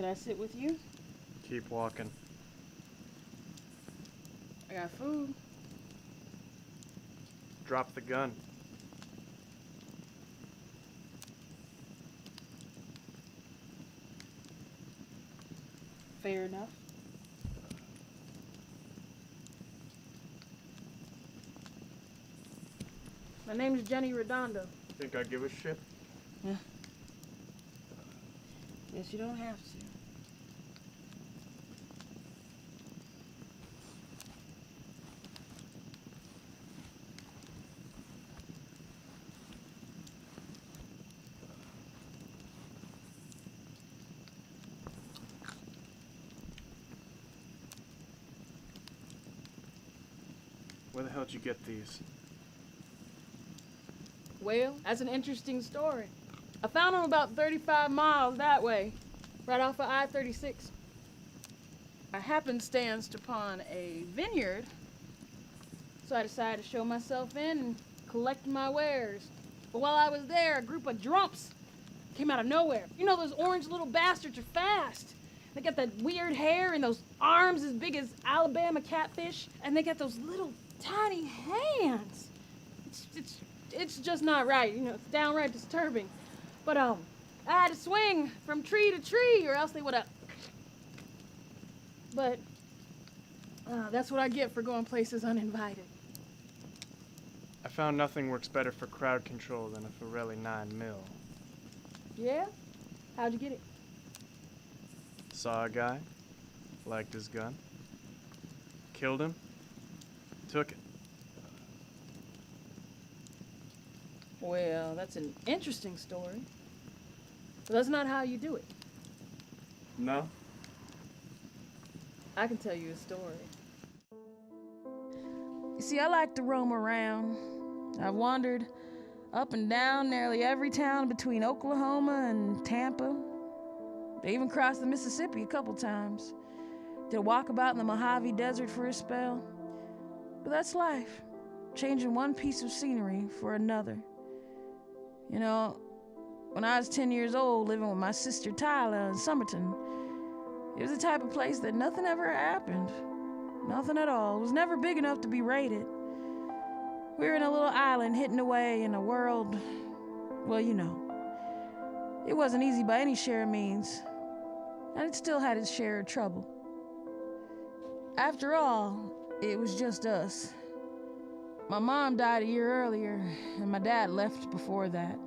Can I sit with you? Keep walking. I got food. Drop the gun. Fair enough. My name's Jenny Redondo. Think I give a shit? Yeah. Guess you don't have to. Where the hell did you get these? Well, that's an interesting story. I found them about 35 miles that way, right off of I-36. I happenstanced upon a vineyard, so I decided to show myself in and collect my wares. But while I was there, a group of drunks came out of nowhere. You know, those orange little bastards are fast. They got that weird hair and those arms as big as Alabama catfish, and they got those little tiny hands. It's just not right, you know, it's downright disturbing. But I had to swing from tree to tree or else they would have. But that's what I get for going places uninvited. I found nothing works better for crowd control than a Forelli 9mm. Yeah? How'd you get it? Saw a guy, liked his gun, killed him, took it. Well, that's an interesting story. But that's not how you do it. No? I can tell you a story. You see, I like to roam around. I've wandered up and down nearly every town between Oklahoma and Tampa. They even crossed the Mississippi a couple times. Did a walkabout in the Mojave Desert for a spell. But that's life, changing one piece of scenery for another. You know, when I was 10 years old, living with my sister Tyler in Somerton, it was the type of place that nothing ever happened. Nothing at all. It was never big enough to be raided. We were in a little island hidden away in a world, well, you know. It wasn't easy by any share of means, and it still had its share of trouble. After all, it was just us. My mom died a year earlier, and my dad left before that.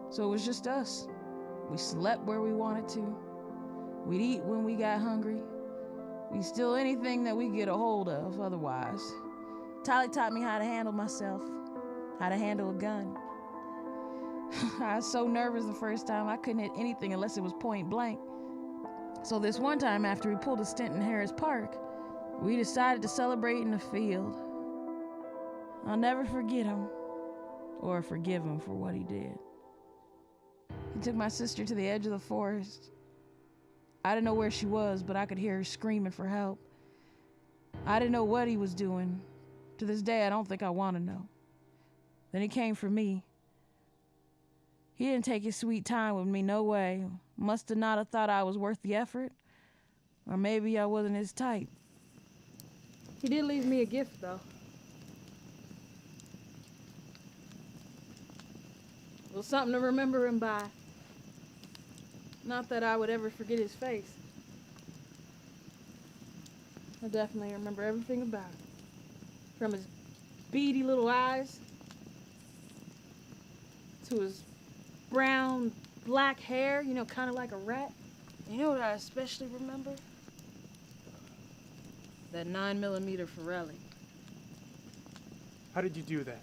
So it was just us. We slept where we wanted to. We'd eat when we got hungry. We'd steal anything that we could get a hold of otherwise. Tolly taught me how to handle myself, how to handle a gun. I was so nervous the first time I couldn't hit anything unless it was point blank. So this one time after we pulled a stint in Harris Park, we decided to celebrate in the field. I'll never forget him, or forgive him for what he did. He took my sister to the edge of the forest. I didn't know where she was, but I could hear her screaming for help. I didn't know what he was doing. To this day, I don't think I want to know. Then he came for me. He didn't take his sweet time with me, no way. Must have not have thought I was worth the effort. Or maybe I wasn't his type. He did leave me a gift, though. Well, something to remember him by. Not that I would ever forget his face. I definitely remember everything about him. From his beady little eyes to his brown, black hair, you know, kind of like a rat. You know what I especially remember? That 9mm Forelli. How did you do that?